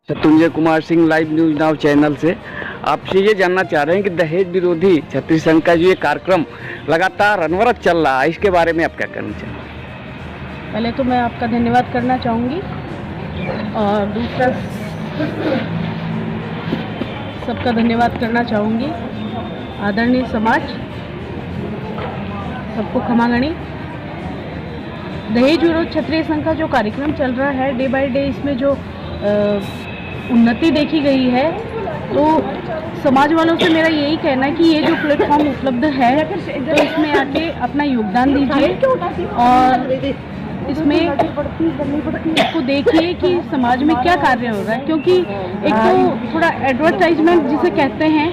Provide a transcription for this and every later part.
Shatrunjay Kumar Singh live news now channel से आपसे ये जानना चाह रहे हैं कि दहेज विरोधी छत्तीस संघ का जो ये कार्यक्रम लगातार अनवरत चल रहा है, इसके बारे में आप क्या कहना चाहेंगे? पहले तो मैं आपका धन्यवाद करना चाहूँगी और दूसरा सबका धन्यवाद करना चाहूँगी। आदरणीय समाज, सबको क्षमागणी। दहेज विरोध क्षत्रिय संघ का जो कार्यक्रम चल रहा है, डे बाय डे इसमें जो उन्नति देखी गई है, तो समाज वालों से मेरा यही कहना है कि ये जो प्लेटफॉर्म उपलब्ध है तो इसमें आके अपना योगदान दीजिए और इसमें इसको देखिए कि समाज में क्या कार्य हो रहा है। क्योंकि एक तो थोड़ा एडवर्टाइजमेंट जिसे कहते हैं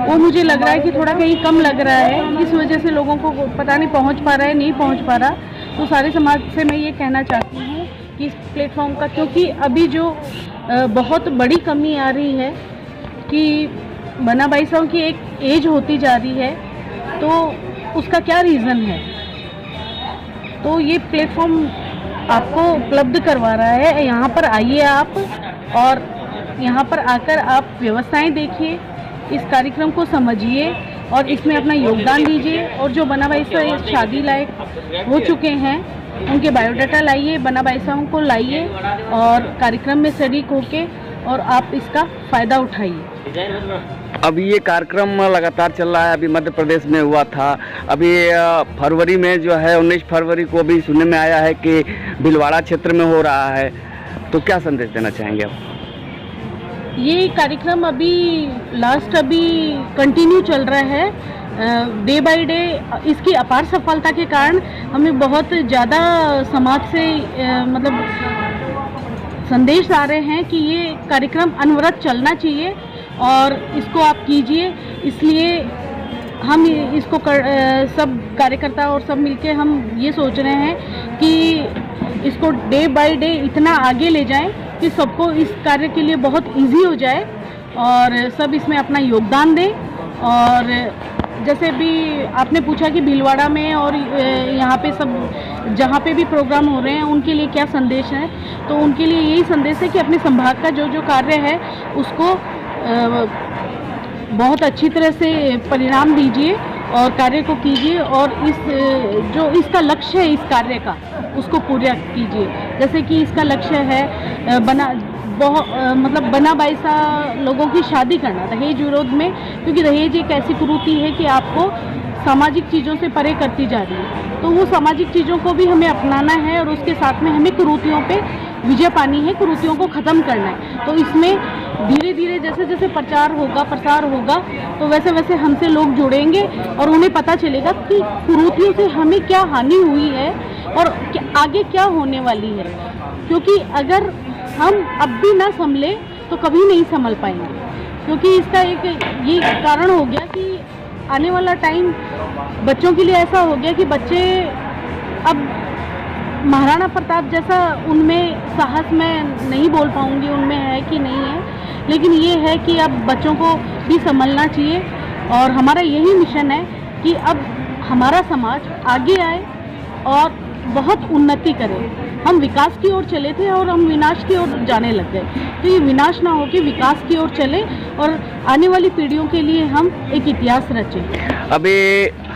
वो मुझे लग रहा है कि थोड़ा कहीं कम लग रहा है, इस वजह से लोगों को पता नहीं पहुंच पा रहा है, नहीं पहुंच पा रहा। तो सारे समाज से मैं ये कहना चाहती हूँ कि इस प्लेटफॉर्म का, क्योंकि अभी जो बहुत बड़ी कमी आ रही है कि बना बाईसाओं की एक एज होती जा रही है, तो उसका क्या रीज़न है। तो ये प्लेटफॉर्म आपको उपलब्ध करवा रहा है। यहाँ पर आइए आप और यहाँ पर आकर आप व्यवस्थाएं देखिए, इस कार्यक्रम को समझिए और इसमें अपना योगदान दीजिए। और जो बना बाईसा शादी लायक हो चुके हैं उनके बायोडाटा लाइए, बना बाईसाओं को लाइए और कार्यक्रम में शरीक होके और आप इसका फ़ायदा उठाइए। अभी ये कार्यक्रम लगातार चल रहा है, अभी मध्य प्रदेश में हुआ था, अभी फरवरी में जो है 19 फरवरी को भी सुनने में आया है कि भीलवाड़ा क्षेत्र में हो रहा है, तो क्या संदेश देना चाहेंगे आप? ये कार्यक्रम अभी कंटिन्यू चल रहा है। डे बाय डे इसकी अपार सफलता के कारण हमें बहुत ज़्यादा समाज से मतलब संदेश आ रहे हैं कि ये कार्यक्रम अनवरत चलना चाहिए और इसको आप कीजिए। इसलिए हम इसको सब कार्यकर्ता और सब मिलके हम ये सोच रहे हैं कि इसको डे बाय डे इतना आगे ले जाएं कि सबको इस कार्य के लिए बहुत इजी हो जाए और सब इसमें अपना योगदान दें। और जैसे भी आपने पूछा कि भीलवाड़ा में और यहाँ पे सब जहाँ पे भी प्रोग्राम हो रहे हैं उनके लिए क्या संदेश है, तो उनके लिए यही संदेश है कि अपने संभाग का जो कार्य है उसको बहुत अच्छी तरह से परिणाम दीजिए और कार्य को कीजिए और जो इसका लक्ष्य है इस कार्य का उसको पूरा कीजिए। जैसे कि इसका लक्ष्य है बना बाईसा लोगों की शादी करना दहेज विरोध में, क्योंकि दहेज एक ऐसी कुरीति है कि आपको सामाजिक चीज़ों से परे करती जा रही है। तो वो सामाजिक चीज़ों को भी हमें अपनाना है और उसके साथ में हमें कुरीतियों पे विजय पानी है, कुरीतियों को ख़त्म करना है। तो इसमें धीरे धीरे जैसे जैसे प्रसार होगा तो वैसे वैसे हमसे लोग जुड़ेंगे और उन्हें पता चलेगा कि कुरीतियों से हमें क्या हानि हुई है और आगे क्या होने वाली है। क्योंकि अगर हम अब भी ना संभले तो कभी नहीं संभल पाएंगे। क्योंकि इसका एक ये कारण हो गया कि आने वाला टाइम बच्चों के लिए ऐसा हो गया कि बच्चे अब महाराणा प्रताप जैसा उनमें साहस मैं नहीं बोल पाऊंगी उनमें है कि नहीं है, लेकिन ये है कि अब बच्चों को भी संभलना चाहिए। और हमारा यही मिशन है कि अब हमारा समाज आगे आए और बहुत उन्नति करे। हम विकास की ओर चले थे और हम विनाश की ओर जाने लग गए, तो ये विनाश ना हो कि विकास की ओर चले और आने वाली पीढ़ियों के लिए हम एक इतिहास रचें। अभी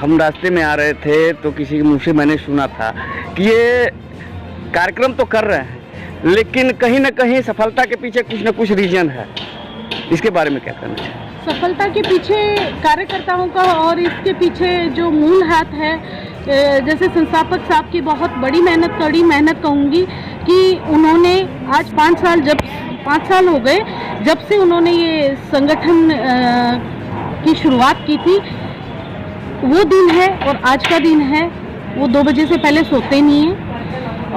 हम रास्ते में आ रहे थे तो किसी के मुँह से मैंने सुना था कि ये कार्यक्रम तो कर रहे हैं लेकिन कहीं ना कहीं सफलता के पीछे कुछ ना कुछ रीजन है, इसके बारे में क्या कहना चाहिए? सफलता के पीछे कार्यकर्ताओं का और इसके पीछे जो मूल हाथ है, जैसे संस्थापक साहब की बहुत बड़ी कड़ी मेहनत कहूँगी कि उन्होंने आज 5 साल हो गए जब से उन्होंने ये संगठन की शुरुआत की थी। वो दिन है और आज का दिन है, वो 2 बजे से पहले सोते नहीं हैं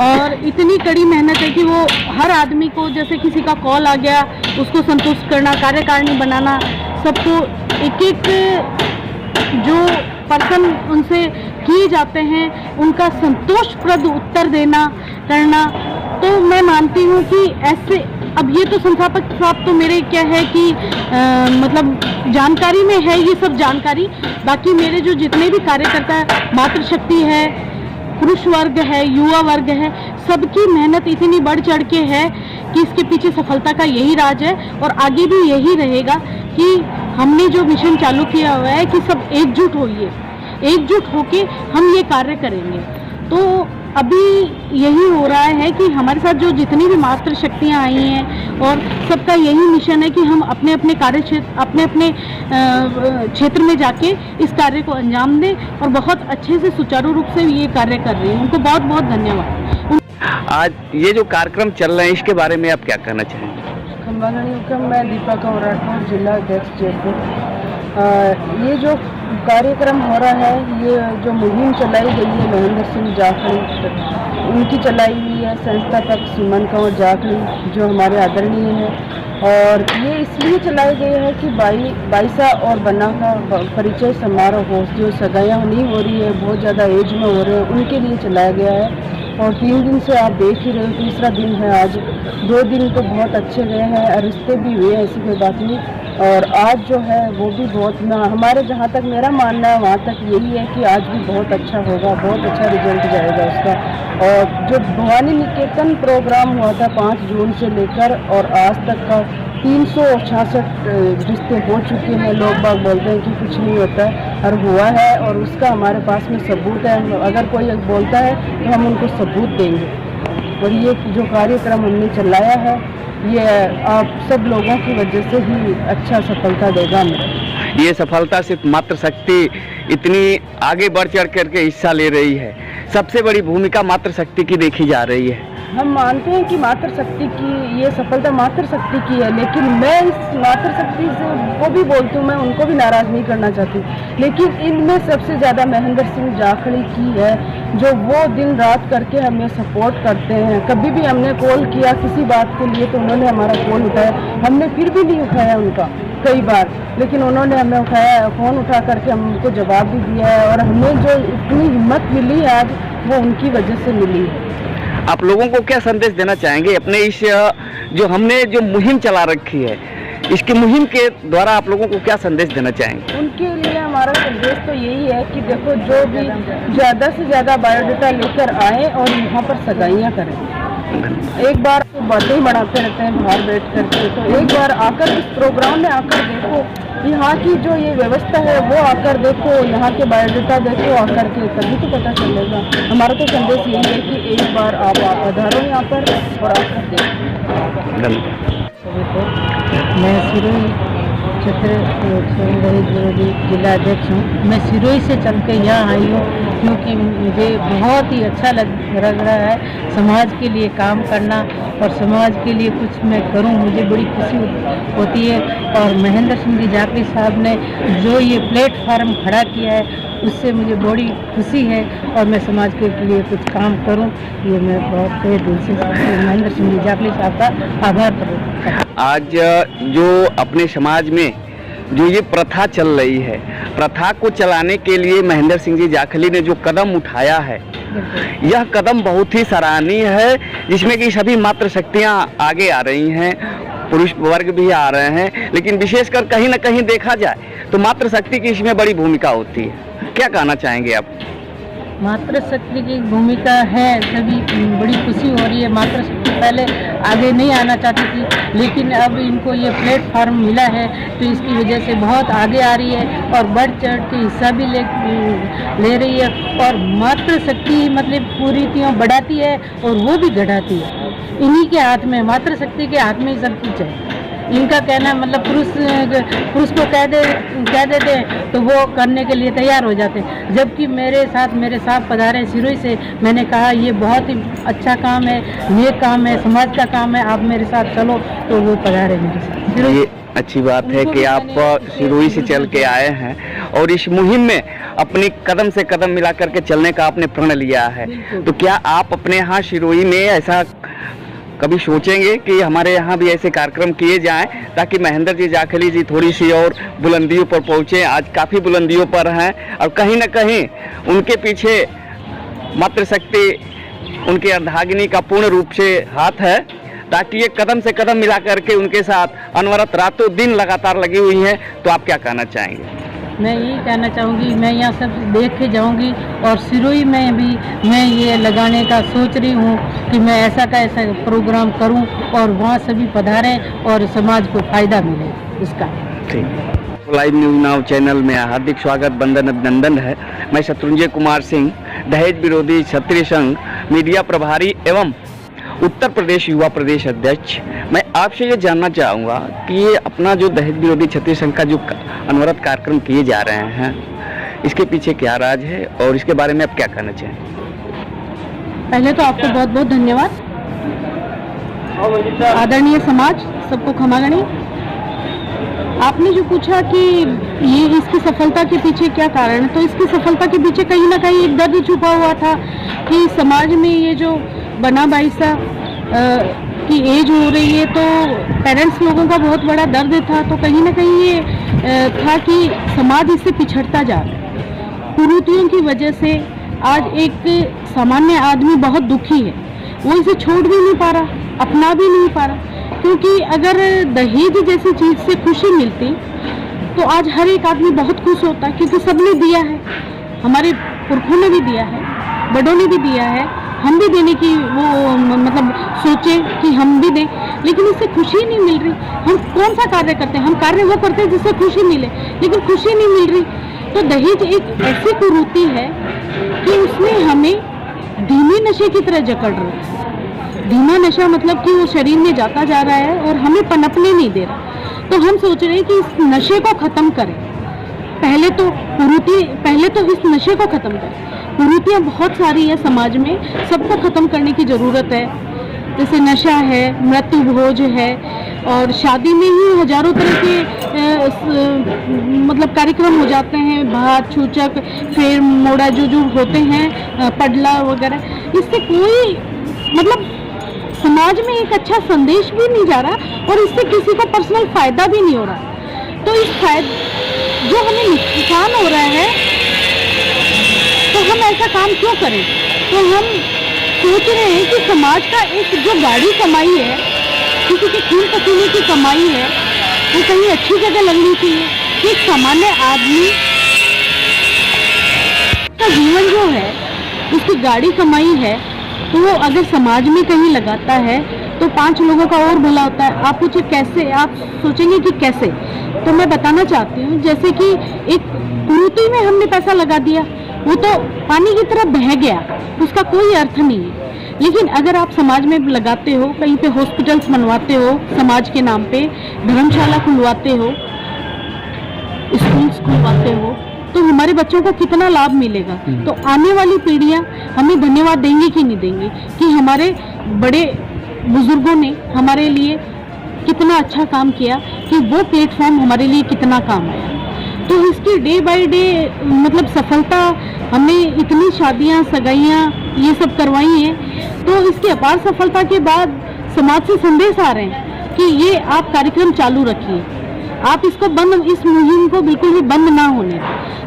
और इतनी कड़ी मेहनत है कि वो हर आदमी को, जैसे किसी का कॉल आ गया उसको संतुष्ट करना, कार्यकारिणी बनाना, सबको एक जो पर्सन उनसे किए जाते हैं उनका संतोषप्रद उत्तर करना। तो मैं मानती हूँ कि ऐसे अब ये तो संस्थापक साहब तो मेरे क्या है कि मतलब जानकारी में है ये सब जानकारी, बाकी मेरे जो जितने भी कार्यकर्ता मातृशक्ति है, पुरुष वर्ग है, युवा वर्ग है, सबकी मेहनत इतनी बढ़ चढ़ के है कि इसके पीछे सफलता का यही राज है और आगे भी यही रहेगा कि हमने जो मिशन चालू किया हुआ है कि सब एकजुट होइए, एकजुट होके हम ये कार्य करेंगे। तो अभी यही हो रहा है कि हमारे साथ जो जितनी भी मातृ शक्तियाँ आई हैं और सबका यही मिशन है कि हम अपने अपने कार्य क्षेत्र अपने अपने क्षेत्र में जाके इस कार्य को अंजाम दें और बहुत अच्छे से सुचारू रूप से ये कार्य कर रही हैं। उनको बहुत बहुत धन्यवाद। आज ये जो कार्यक्रम चल रहे हैं इसके बारे में आप क्या कहना चाहेंगे? खंबागणी हुक्म, मैं दीपा कौर राठौर, जिला अध्यक्ष जयपुर। ये जो कार्यक्रम हो रहा है, ये जो मुहिम चलाई गई है महेंद्र सिंह जाखड़ी उनकी चलाई हुई है, संस्थापक सुमन कंवर जाखड़ी जो हमारे आदरणीय हैं, और ये इसलिए चलाई गई है कि बाईसा और बन्ना का परिचय समारोह हो, जो सगाइयाँ नहीं हो रही है, बहुत ज़्यादा एज में हो रहे हैं, उनके लिए चलाया गया है। और 3 दिन से आप देख ही रहे हो, तीसरा दिन है आज। 2 दिन तो बहुत अच्छे गए हैं, रिश्ते भी हुए, ऐसी कोई बात नहीं। और आज जो है वो भी बहुत हमारे जहाँ तक मेरा मानना है वहाँ तक यही है कि आज भी बहुत अच्छा होगा, बहुत अच्छा रिजल्ट जाएगा उसका। और जो भवानी निकेतन प्रोग्राम हुआ था 5 जून से लेकर और आज तक का 366 रिश्ते हो चुके हैं। लोग बाग बोलते हैं कि कुछ नहीं होता है, और हुआ है, और उसका हमारे पास में सबूत है। अगर कोई बोलता है तो हम उनको सबूत देंगे। और ये जो कार्यक्रम हमने चलाया है ये आप सब लोगों की वजह से ही अच्छा सफलता देगा हमें। ये सफलता सिर्फ मातृ शक्ति इतनी आगे बढ़ चढ़ करके हिस्सा ले रही है, सबसे बड़ी भूमिका मातृ शक्ति की देखी जा रही है। हम मानते हैं कि मातृशक्ति की ये सफलता मातृशक्ति की है, लेकिन मैं इस मातृशक्ति से वो भी बोलती हूँ, मैं उनको भी नाराज़ नहीं करना चाहती, लेकिन इनमें सबसे ज़्यादा महेंद्र सिंह जाखड़ी की है, जो वो दिन रात करके हमें सपोर्ट करते हैं। कभी भी हमने कॉल किया किसी बात के लिए तो उन्होंने हमारा कॉल उठाया, हमने फिर भी नहीं उठाया उनका कई बार, लेकिन उन्होंने हमें उठाया, फ़ोन उठा करके हमको जवाब भी दिया है। और हमें जो इतनी हिम्मत मिली है आज, वो उनकी वजह से मिली है। आप लोगों को क्या संदेश देना चाहेंगे अपने इस जो हमने जो मुहिम चला रखी है, इसकी मुहिम के द्वारा आप लोगों को क्या संदेश देना चाहेंगे? उनके लिए हमारा संदेश तो यही है कि देखो, जो भी ज़्यादा से ज़्यादा बायोडाटा लेकर आए और यहाँ पर सगाइयाँ करें। एक बार बातें ही बढ़ाते रहते हैं बाहर बैठ करके, तो एक बार आकर इस प्रोग्राम में आकर देखो, यहाँ की जो ये व्यवस्था है वो आकर देखो, यहाँ के बायोडाटा देखो आकर के, तभी तो पता चलेगा। हमारा तो संदेश यही है कि एक बार आप पधारो यहाँ पर और आकर देखो। मैं सिरोही क्षेत्र जिला अध्यक्ष हूँ। मैं सिरोही से चल के यहाँ आई हूँ क्योंकि मुझे बहुत ही अच्छा लग रहा है समाज के लिए काम करना, और समाज के लिए कुछ मैं करूं, मुझे बड़ी खुशी होती है। और महेंद्र सिंह जी जाखड़ी साहब ने जो ये प्लेटफार्म खड़ा किया है उससे मुझे बड़ी खुशी है, और मैं समाज के लिए कुछ काम करूं, ये मैं बहुत तहे दिल से महेंद्र सिंह जी जाखड़ी साहब का आभार प्रकट करता हूं। आज जो अपने समाज में जो ये प्रथा चल रही है, प्रथा को चलाने के लिए महेंद्र सिंह जी जाखड़ी ने जो कदम उठाया है, यह कदम बहुत ही सराहनीय है, जिसमें कि सभी मातृ शक्तियाँ आगे आ रही हैं, पुरुष वर्ग भी आ रहे हैं, लेकिन विशेषकर कहीं ना कहीं देखा जाए तो मातृ शक्ति की इसमें बड़ी भूमिका होती है। क्या कहना चाहेंगे आप? मातृशक्ति की भूमिका है, तभी बड़ी खुशी हो रही है। मातृशक्ति पहले आगे नहीं आना चाहती थी, लेकिन अब इनको ये प्लेटफार्म मिला है तो इसकी वजह से बहुत आगे आ रही है और बढ़ चढ़ के हिस्सा भी ले रही है। और मातृशक्ति मतलब कुरीतियों बढ़ाती है और वो भी घटाती है। इन्हीं के हाथ में, मातृशक्ति के हाथ में ही सब कुछ है। इनका कहना मतलब पुरुष को कह देते हैं तो वो करने के लिए तैयार हो जाते हैं, जबकि मेरे साथ पधारे सिरोही से, मैंने कहा ये बहुत ही अच्छा काम है, नेक काम है, समाज का काम है, आप मेरे साथ चलो, तो वो पधारे मेरे साथ। ये अच्छी बात है कि आप सिरोही से चल के आए हैं और इस मुहिम में अपनी कदम से कदम मिला करके चलने का आपने प्रण लिया है। तो क्या आप अपने यहाँ सिरोही में ऐसा कभी सोचेंगे कि हमारे यहाँ भी ऐसे कार्यक्रम किए जाएं ताकि महेंद्र जी जाखड़ी जी थोड़ी सी और बुलंदियों पर पहुँचे? आज काफ़ी बुलंदियों पर हैं और कहीं ना कहीं उनके पीछे मातृशक्ति, उनके अर्धांगिनी का पूर्ण रूप से हाथ है, ताकि ये कदम से कदम मिला करके उनके साथ अनवरत रातों दिन लगातार लगी हुई हैं। तो आप क्या कहना चाहेंगे? मैं यही कहना चाहूँगी, मैं यहाँ सब देख के जाऊँगी और सिरोही में भी मैं ये लगाने का सोच रही हूँ कि मैं ऐसा का ऐसा प्रोग्राम करूँ और वहाँ सभी पधारें और समाज को फ़ायदा मिले इसका। ठीक, लाइव न्यूज नाउ चैनल में हार्दिक स्वागत, वंदन, अभिनंदन है। मैं शत्रुंजय कुमार सिंह, दहेज विरोधी क्षत्रिय संघ मीडिया प्रभारी एवं उत्तर प्रदेश युवा प्रदेश अध्यक्ष। मैं आपसे ये जानना चाहूँगा कि ये अपना जो दहेज विरोधी क्षत्रिय संघ का जो अनवरत कार्यक्रम किए जा रहे हैं, इसके पीछे क्या राज है और इसके बारे में आप क्या कहना चाहें? पहले तो आपको बहुत बहुत धन्यवाद। आदरणीय समाज, सबको क्षमा गणी। आपने जो पूछा कि ये इसकी सफलता के पीछे क्या कारण है, तो इसकी सफलता के पीछे कहीं ना कहीं एक दर्द छुपा हुआ था कि समाज में ये जो बना बाईसा की एज हो रही है, तो पेरेंट्स लोगों का बहुत बड़ा दर्द था। तो कहीं ना कहीं ये था कि समाज इससे पिछड़ता जा रहा है। कुरीतियों की वजह से आज एक सामान्य आदमी बहुत दुखी है, वो इसे छोड़ भी नहीं पा रहा, अपना भी नहीं पा रहा। क्योंकि अगर दहेज जैसी चीज़ से खुशी मिलती तो आज हर एक आदमी बहुत खुश होता, क्योंकि सबने दिया है, हमारे पुरखों ने भी दिया है, बड़ों ने भी दिया है, हम भी देने की वो मतलब सोचे कि हम भी दें, लेकिन इससे खुशी नहीं मिल रही। हम कौन सा कार्य करते हैं? हम कार्य वो करते हैं जिससे खुशी मिले, लेकिन खुशी नहीं मिल रही। तो दहेज एक ऐसी कुरीति है कि उसने हमें धीमे नशे की तरह जकड़ रहा है। धीमा नशा मतलब कि वो शरीर में जाता जा रहा है और हमें पनपने नहीं दे रहा। तो हम सोच रहे हैं कि इस नशे को ख़त्म करें। पहले तो इस नशे को ख़त्म करें। कुरीतियाँ बहुत सारी है समाज में, सबको ख़त्म करने की ज़रूरत है। जैसे नशा है, मृत्यु भोज है, और शादी में ही हजारों तरह के मतलब कार्यक्रम हो जाते हैं, भात छूचक, फिर मोड़ा जो होते हैं, पडला वगैरह। इससे कोई मतलब समाज में एक अच्छा संदेश भी नहीं जा रहा और इससे किसी को पर्सनल फ़ायदा भी नहीं हो रहा। तो इस जो हमें नुकसान हो रहा है, तो हम ऐसा काम क्यों करें? तो हम सोच रहे हैं कि समाज का एक जो गाढ़ी कमाई है, किसी के खून पसीने की कमाई है, वो कहीं अच्छी जगह लगनी चाहिए। एक सामान्य आदमी का जीवन जो है, उसकी गाढ़ी कमाई है, तो वो अगर समाज में कहीं लगाता है तो 5 लोगों का और भला होता है। आप पूछे कैसे, आप सोचेंगे कि कैसे, तो मैं बताना चाहती हूँ। जैसे कि एक कुरीति में हमने पैसा लगा दिया, वो तो पानी की तरह बह गया, उसका कोई अर्थ नहीं है। लेकिन अगर आप समाज में लगाते हो, कहीं पे हॉस्पिटल्स बनवाते हो, समाज के नाम पे धर्मशाला खुलवाते हो, स्कूल्स खुलवाते हो, तो हमारे बच्चों को कितना लाभ मिलेगा। तो आने वाली पीढ़ियां हमें धन्यवाद देंगी कि नहीं देंगी कि हमारे बड़े बुजुर्गों ने हमारे लिए कितना अच्छा काम किया, कि वो प्लेटफॉर्म हमारे लिए कितना काम आया। तो इसकी डे बाय डे मतलब सफलता, हमने इतनी शादियां, सगाइयां ये सब करवाई हैं, तो इसकी अपार सफलता के बाद समाज से संदेश आ रहे हैं कि ये आप कार्यक्रम चालू रखिए, आप इसको बंद, इस मुहिम को बिल्कुल भी बंद ना होने।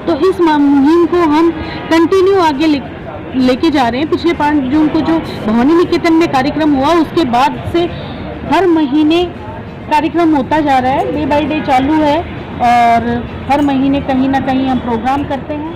तो इस मुहिम को हम कंटिन्यू आगे लेके जा रहे हैं। पिछले 5 जून को जो भवानी निकेतन में कार्यक्रम हुआ, उसके बाद से हर महीने कार्यक्रम होता जा रहा है, डे बाय डे चालू है, और हर महीने कहीं ना कहीं हम प्रोग्राम करते हैं।